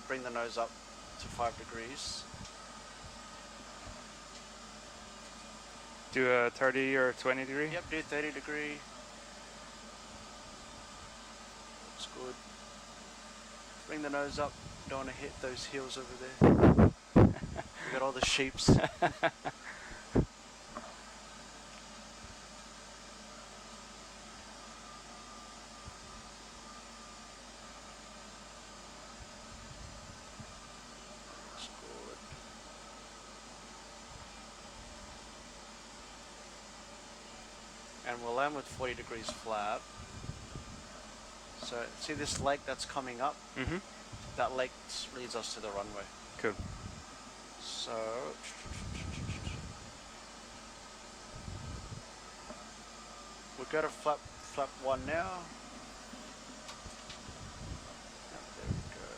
bring the nose up to 5 degrees. Do a 30 or 20 degree? Yep, do 30 degree. Looks good. Bring the nose up. Don't want to hit those hills over there. We got all the sheeps. That's good. And we'll land with 40 degrees flat. So see this lake that's coming up? Mm-hmm. That lake leads us to the runway. Cool. So we'll go to flap 1 now. And there we go.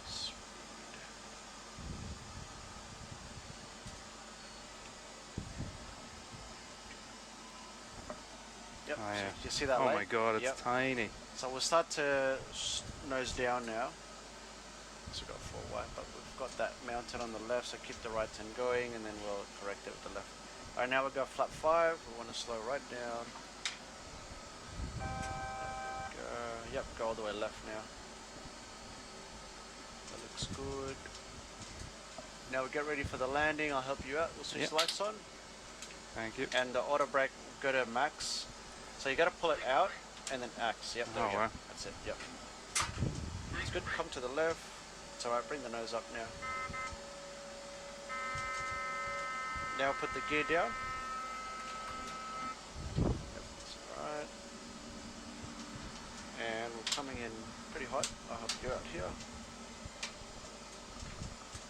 Speed. Yep. Oh, So yeah. you see that Oh lake? my god, it's Yep. tiny. So we'll start to nose down now. So we've got 4 wide, but we've got that mountain on the left, so keep the right turn going, and then we'll correct it with the left. Alright, now we've got flap 5. We want to slow right down. Go. Yep, go all the way left now. That looks good. Now we get ready for the landing. I'll help you out. We'll switch Yep. the lights on. Thank you. And the auto brake, go to max. So you got to pull it out and then axe. Yep, there we Oh, go. wow. That's it. Yep. It's good. Come to the left. It's alright. Bring the nose up now. Now put the gear down. Yep, that's alright. And we're coming in pretty hot. I'll help you out here.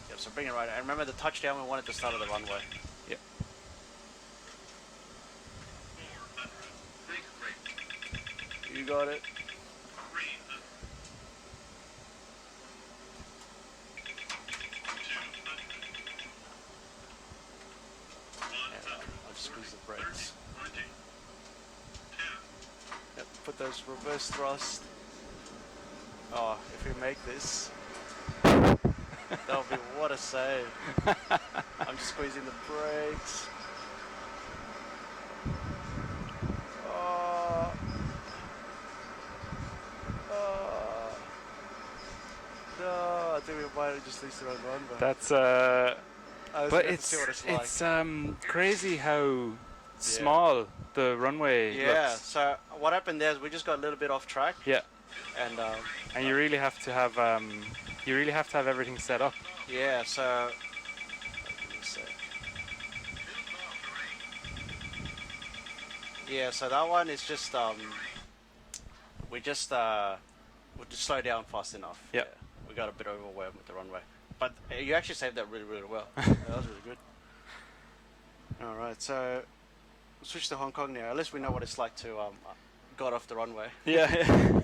Yep, so bring it right. And remember the touchdown, we want it to start at the runway. Yep. You got it. I'll just squeeze the brakes. Yep, put those reverse thrust. Oh, if we make this, that'll be what a save. I'm just squeezing the brakes. Oh. Oh. No, I think we might have just leased the wrong one, but That's I was but about to see what it's like. crazy how small the runway Yeah, looks. so what happened there is we just got a little bit off track. Yeah. And And you really have to have everything set up. yeah, so give me a sec. Yeah, so that one is just we just slow down fast enough. Yep. Yeah, we got a bit overwhelmed with the runway, but you actually saved that really, really well. That was really good. All right, so we'll switch to Hong Kong now. At least we know what it's like to got off the runway. Yeah.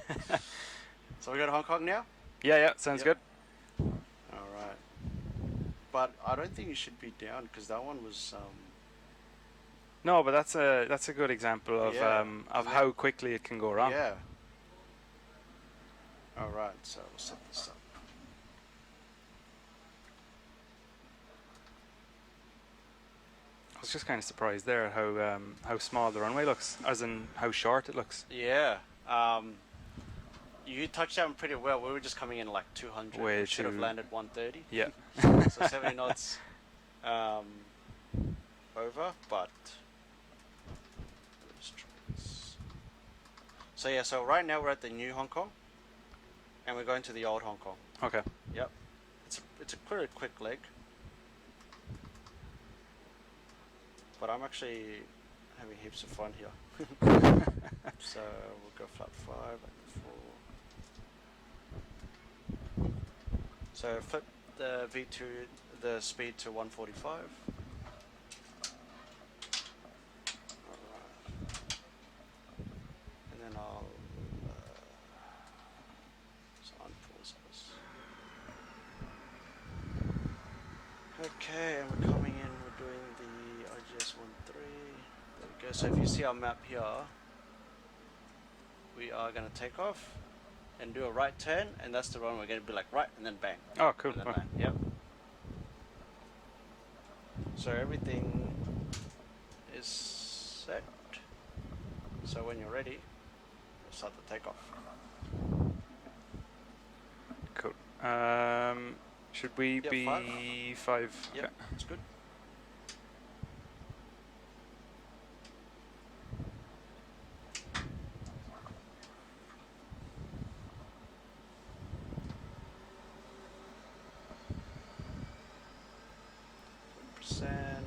So we go to Hong Kong now. Yeah. Sounds Yep. good. All right, but I don't think you should be down because that one was No, but that's a good example of Yeah. how quickly it can go wrong. yeah. All right, so we'll set this up. I was just kind of surprised there how small the runway looks, as in how short it looks. Yeah. You touched down pretty well. We were just coming in like 200. Way We should have too- landed 130. Yeah. So 70 knots over, but let's try this. So yeah, so right now we're at the new Hong Kong, and we're going to the old Hong Kong. Okay. Yep. It's a pretty quick leg, but I'm actually having heaps of fun here. So we'll go flap 5 and 4. So flip the V2, the speed to 145. Alright. And then I'll so unpause this. Okay, and we're coming in, we're doing the IGS 13. There we go. So if you see our map here, we are going to take off and do a right turn, and that's the run. We're going to be like right and then bang. Oh, cool. And then land. Yep. So everything is set. So when you're ready, we'll start the takeoff. Cool. Should we Yep, be 5? Yep, Okay. that's good.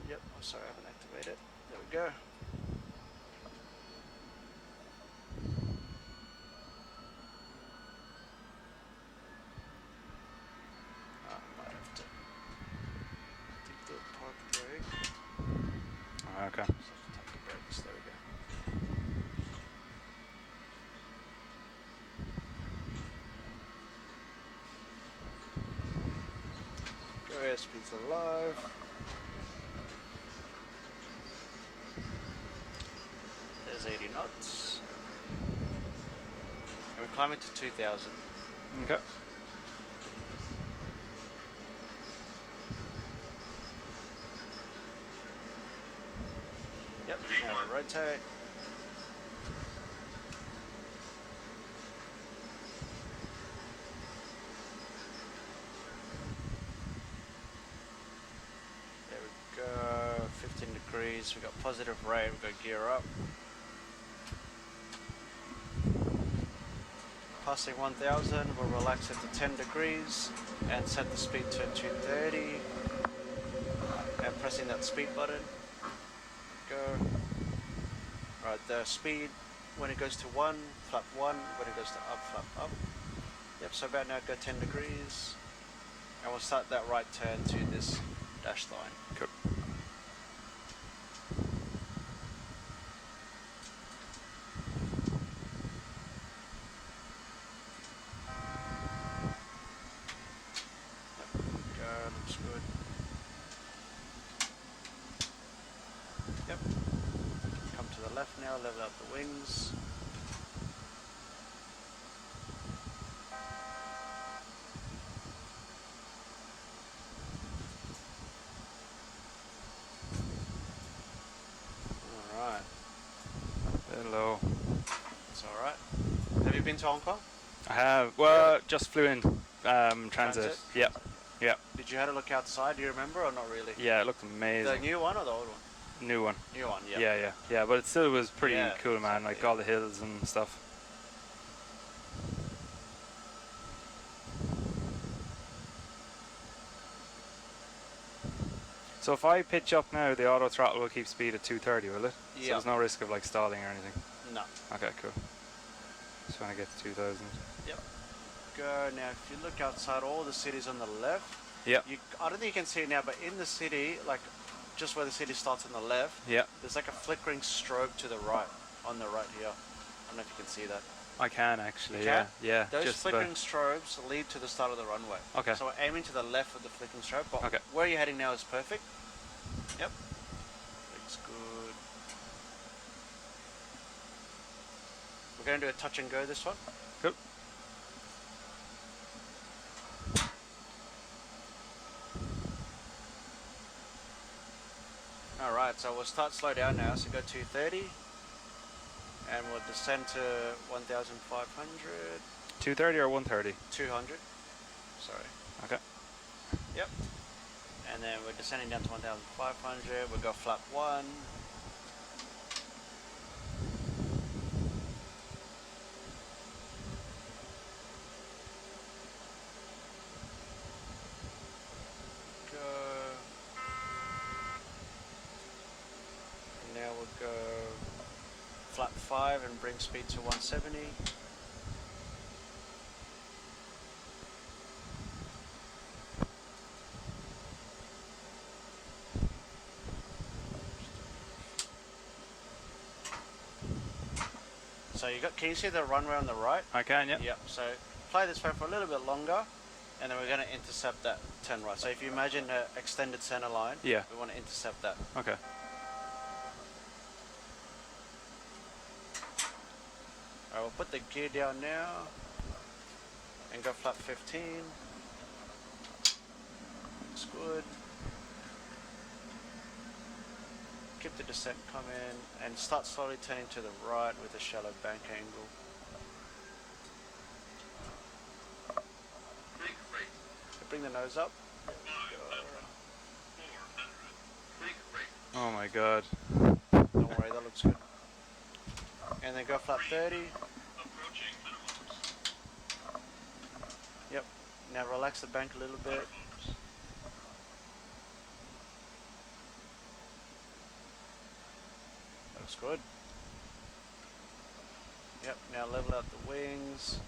Yep, oh, sorry, I haven't activated. There we go. I might have to take the park brake. Okay. Just have to tap the brakes. There we go. Go airspeed's alive. There's 80 knots. And we're climbing to 2,000. Okay. Yep, now we rotate. There we go, 15 degrees, we got positive rate, we got gear up. Passing 1000, we'll relax it to 10 degrees and set the speed to 230 and pressing that speed button. Go. Right, the speed when it goes to 1, flap 1, when it goes to up, flap up. Yep, so about now go 10 degrees and we'll start that right turn to this dashed line. Cool. Looks good. Yep. Come to the left now, level out the wings. Alright. Hello. That's alright. Have you been to Hong Kong? I have. Well, just flew in. Transit. Yeah. Yeah. Did you have a look outside? Do you remember or not really? Yeah, it looked amazing. The new one or the old one? New one. New one, yeah. Yeah. But it still was pretty Yeah, cool, man. Like exactly. all the hills and stuff. So if I pitch up now, the auto throttle will keep speed at 230, will it? So Yeah. there's no risk of like stalling or anything. No. Okay, cool. Just when I get to 2000. Yep. Go now. If you look outside, all the cities on the left. Yep. I don't think you can see it now, but in the city, like just where the city starts on the left, Yeah. there's like a flickering strobe to the right, on the right here. I don't know if you can see that. I can actually. You Yeah. can? Yeah. Those just flickering strobes lead to the start of the runway. Okay. So we're aiming to the left of the flickering strobe, but Okay. where you're heading now is perfect. Yep. Looks good. We're going to do a touch and go this one. Cool. Alright, so we'll start slow down now, so go 230 and we'll descend to 1,500. 230 or 130? 200. Sorry. Okay. Yep. And then we're descending down to 1,500. We'll go flap 1. Go. And now we'll go flap 5 and bring speed to 170. So can you see the runway on the right? I can, yeah. Yep. So fly this way for a little bit longer, and then we're going to intercept that turn right. So if you imagine an extended center line, Yeah. we want to intercept that. Okay. Alright, we'll put the gear down now, and go flap 15. Looks good. Keep the descent coming, and start slowly turning to the right with a shallow bank angle. Bring the nose up. Oh my god. Don't worry, that looks good. And then go flap 30. Yep. Now relax the bank a little bit. That looks good. Yep. Now level out the wings.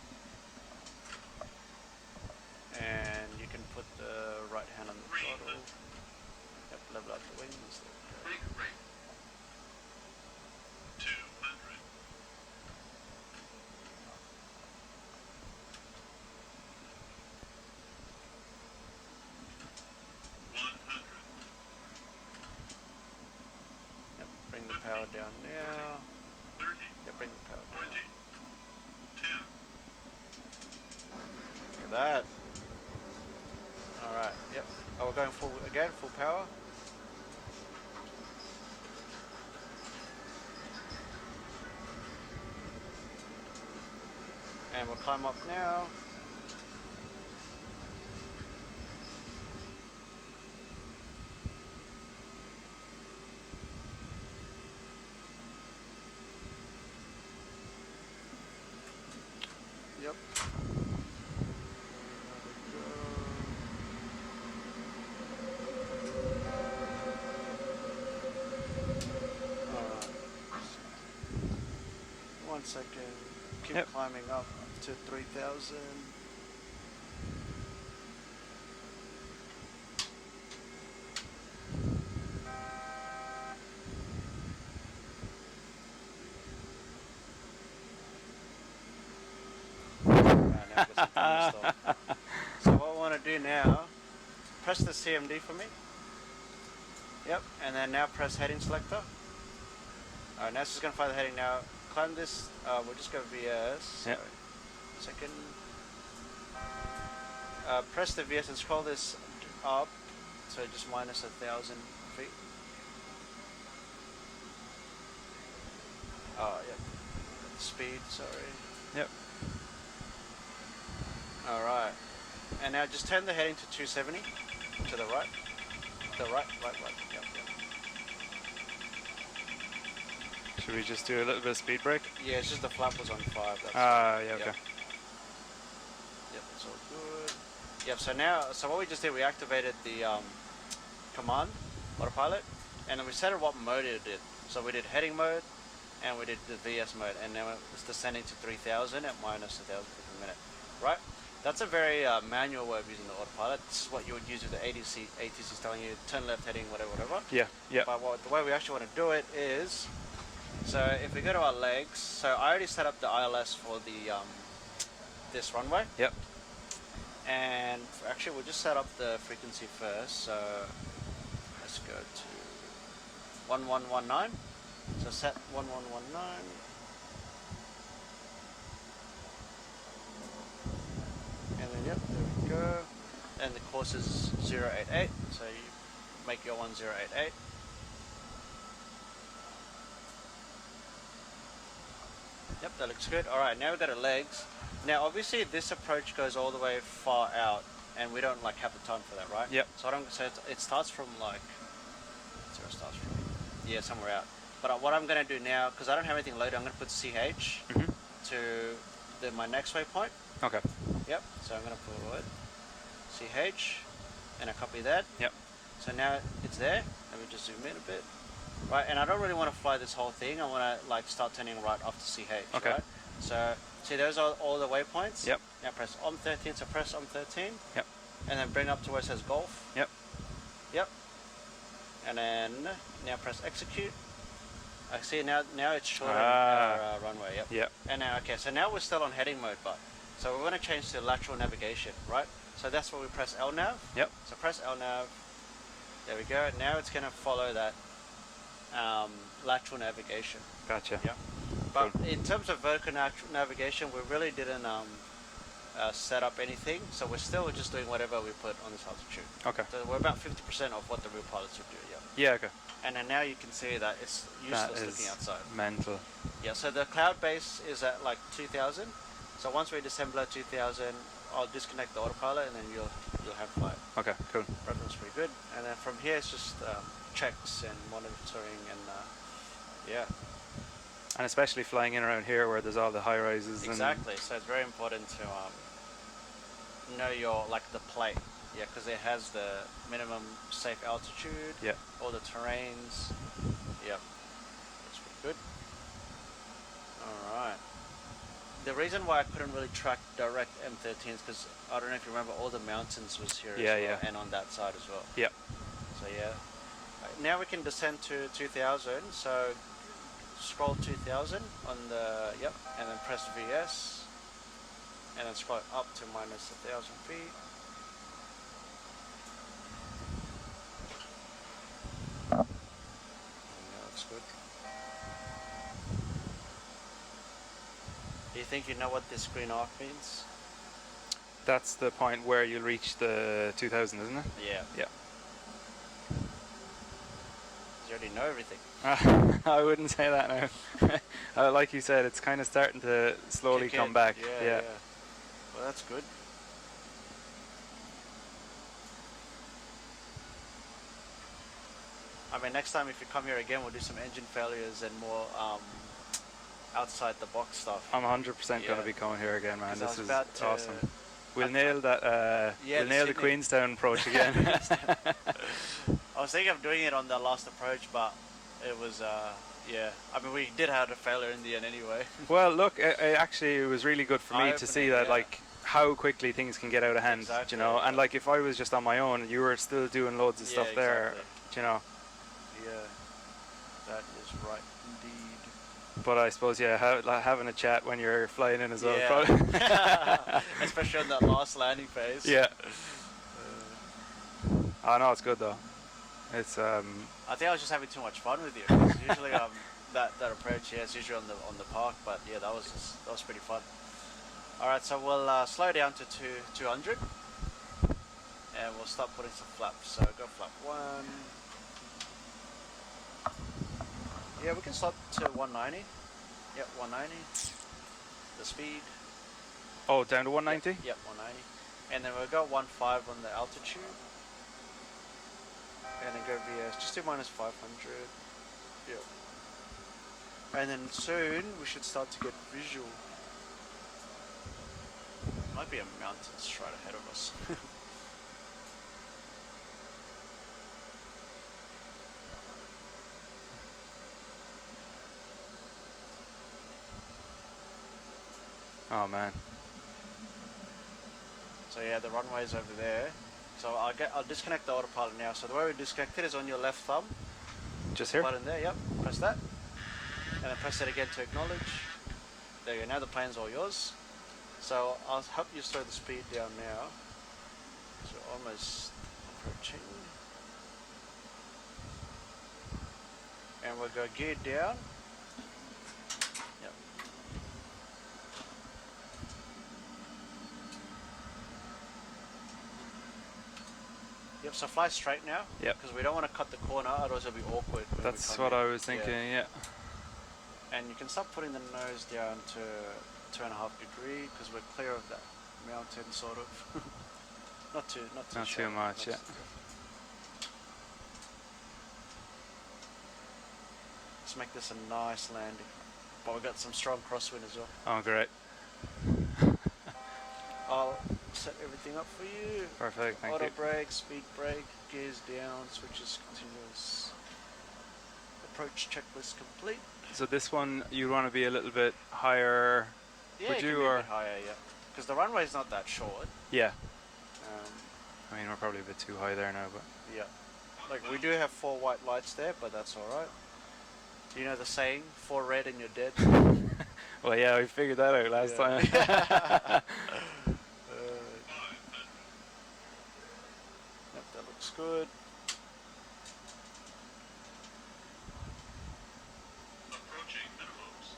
And you can put the right hand on the throttle. Yep, level out the wings. There we go. 200. Yep, bring the power down now. 30. Yep, bring the power down. 20. 10. Look at that. Alright, yep. Oh, we're going full again, full power. And we'll climb up now. Yep. Alright. 1 second. Keep Yep. climbing up to 3,000. So what I want to do now, press the CMD for me. Yep, and then now press heading selector. Alright, now it's just going to fly the heading now. Climb this, we'll just go VS. Yep. Second. Press the VS and scroll this up, so just minus 1,000 feet. Oh, yep. Speed, sorry. Yep. Alright. And now just turn the heading to 270 to the right. The right. Yep. Should we just do a little bit of speed brake? Yeah, it's just the flap was on 5. That's Yeah, okay. Yep, that's all good. Yep, so now, what we just did, we activated the command, Autopilot, and then we set it what mode it did. So we did heading mode, and we did the VS mode, and now it's descending to 3,000 at minus 1,000 feet per minute. Right? That's a very manual way of using the Autopilot. This is what you would use with the ATC. ATC is telling you turn left, heading, whatever. Yeah, yeah. But the way we actually want to do it is, so if we go to our legs, so I already set up the ILS for the this runway. Yep. And actually we'll just set up the frequency first. So let's go to 1119. So set 1119. And then yep, there we go. And the course is 088. So you make your 1088. Yep, that looks good. Alright, now we've got our legs. Now obviously this approach goes all the way far out and we don't like have the time for that, right? Yep. So it starts from like, that's where it starts from. Yeah, somewhere out. But what I'm going to do now, because I don't have anything loaded, I'm going to put CH to my next waypoint. Okay. Yep, so I'm going to put CH and I copy that. Yep. So now it's there. Let me just zoom in a bit. Right, and I don't really want to fly this whole thing. I want to like start turning right after CH. Okay. Right? So see, those are all the waypoints. Yep. Now press OM13. So press OM13. Yep. And then bring up to where it says Golf. Yep. Yep. And then now press execute. I see now it's shorter Ah. our runway, yep. Yeah. And now, okay, so now we're still on heading mode, but so we're going to change to lateral navigation, right? So that's where we press L nav. Yep. So press L nav. There we go. Now it's going to follow that lateral navigation. Gotcha. Yep. But Cool. in terms of vertical navigation, we really didn't set up anything, so we're still just doing whatever we put on this altitude. Okay. So we're about 50% of what the real pilots would do, yeah. Yeah. Okay. And then now you can see that it's That useless is looking outside. mental. Yeah, so the cloud base is at like 2000. So once we disassemble at 2000, I'll disconnect the autopilot and then you'll have flight. Okay. Cool. Reference pretty good. And then from here it's just checks and monitoring and yeah. And especially flying in around here where there's all the high rises. Exactly. So it's very important to know your the plate. Yeah, because it has the minimum safe altitude. Yeah. All the terrains. Yep. That's pretty good. All right. The reason why I couldn't really track direct M13 is because I don't know if you remember, all the mountains was here Yeah, as well, yeah. and on that side as well. Yep. So yeah. Now we can descend to 2000. So scroll 2000 on the and then press VS, and then scroll up to minus 1,000 feet. Yeah, that's good. Do you think you know what this green arc means? That's the point where you'll reach the 2000, isn't it? Yeah. Yeah. You already know everything. I wouldn't say that now. Like you said, it's kind of starting to slowly Kick come in. back. Yeah. Well, that's good. I mean, next time if you come here again, we'll do some engine failures and more outside the box stuff. I'm 100% going Yeah. to be coming here again, man. 'Cause I This was is about to- awesome. We'll nail that. Yeah, we'll nail the Sydney. Queenstown approach again. I was thinking of doing it on the last approach, but it was, yeah. I mean, we did have a failure in the end anyway. Well, look, actually, it was really good for me to see Eye-opening, that, yeah. like, how quickly things can get out of hand. Exactly, You know, yeah. and like if I was just on my own, you were still doing loads of Yeah, stuff there. exactly. You know. Yeah, that is right indeed. But I suppose, yeah, having a chat when you're flying in as well. Yeah. Probably. Especially on that last landing phase. Yeah. I know it's good though. It's I think I was just having too much fun with you. 'Cause usually that approach, yeah, it's usually on the park, but yeah, that was pretty fun. All right, so we'll slow down to 200, and we'll start putting some flaps. So go flap 1. Yeah, we can start to 190. Yep, 190. The speed. oh, down to 190. Yep, 190. And then we'll go 15 on the altitude. And then go VS, just do minus 500. Yep. And then soon we should start to get visual. Might be a mountain straight ahead of us. Oh man. So yeah, the runway's over there. So I'll disconnect the autopilot now. So the way we disconnect it is on your left thumb. Just here. Button there, yep. Press that. And then press it again to acknowledge. There you go, now the plane's all yours. So I'll help you slow the speed down now. So almost approaching. And we'll go gear down. Yep. Yep, so fly straight now. Yep. Because we don't want to cut the corner, otherwise it'll be awkward. when we That's come what in. I was thinking. Yeah. And you can start putting the nose down to 2.5 degrees because we're clear of that mountain, sort of. not too Not shallow, too much. Yeah. Let's make this a nice landing. But we've got some strong crosswind as well. Oh, great. I'll set everything up for you. Perfect. Thank Auto you. brake, speed brake, gears down, switches continuous. Approach checklist complete. So this one, you want to be a little bit higher. Yeah, Would it you, can be a or- bit higher, yeah. Because the runway's not that short. Yeah. Um, I mean, we're probably a bit too high there now, but yeah. Like, we do have 4 white lights there, but that's alright. Do you know the saying, "For red and you're dead"? Well, yeah, we figured that out last time. 500. Yep, that looks good. Approaching minimums.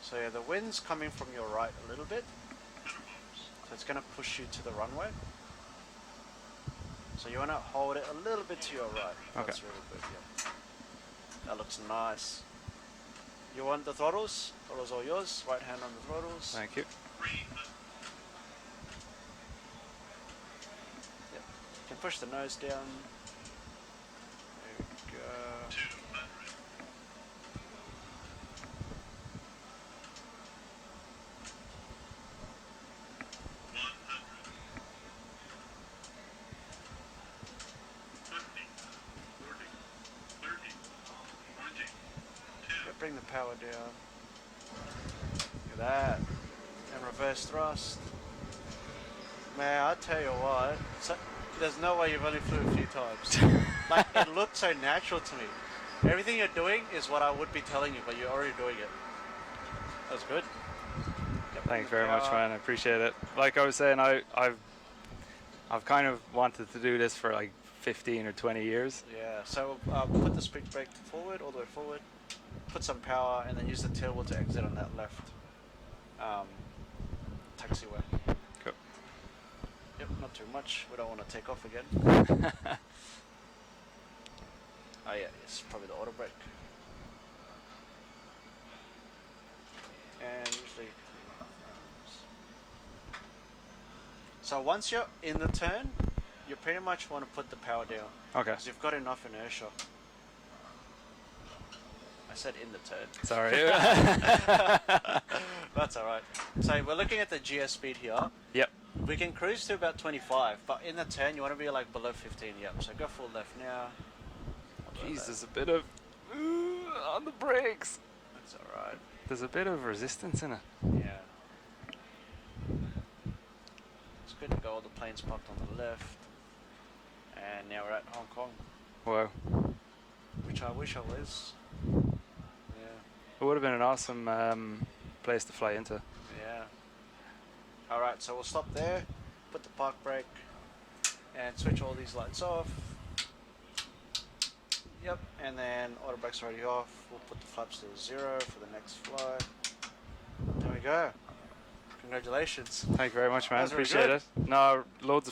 So yeah, the wind's coming from your right a little bit, Minimums. so it's going to push you to the runway. So you want to hold it a little bit to your right. That's really good, yeah. That looks nice. You want the throttles? Throttles all yours. Right hand on the throttles. Thank you. 300. Yep. You can push the nose down. There we go. 200. 100. 50. 40. 30. 20. 10. Yep, bring the power down. Look at that. And reverse thrust. Man, I tell you what, there's no way you've only flew a few times. Like, it looked so natural to me. Everything you're doing is what I would be telling you, but you're already doing it. That was good. Yep, Thanks bring the very much, power. man. I appreciate it. Like I was saying, I've kind of wanted to do this for like 15 or 20 years. Yeah, so put the speed brake forward, all the way forward. Put some power, and then use the tail wheel to exit on that left taxiway. Cool. Yep, not too much. We don't want to take off again. Oh yeah, it's probably the auto brake. And usually. So once you're in the turn, you pretty much want to put the power down. Okay. Because you've got enough inertia. I said in the turn. Sorry. That's alright. So we're looking at the GS speed here. Yep. We can cruise to about 25, but in the turn you want to be like below 15. Yep. So go full left now. Jeez, there's a bit of on the brakes. That's alright. There's a bit of resistance in it. Yeah. It's good to go. All the planes parked on the left. And now we're at Hong Kong, Wow. which I wish I was. Yeah. It would have been an awesome place to fly into. Yeah. Alright, so we'll stop there, put the park brake, and switch all these lights off. Yep, and then auto brake's already off. We'll put the flaps to 0 for the next flight. There we go. Congratulations. Thank you very much, man. That was really Appreciate good. it. No, loads of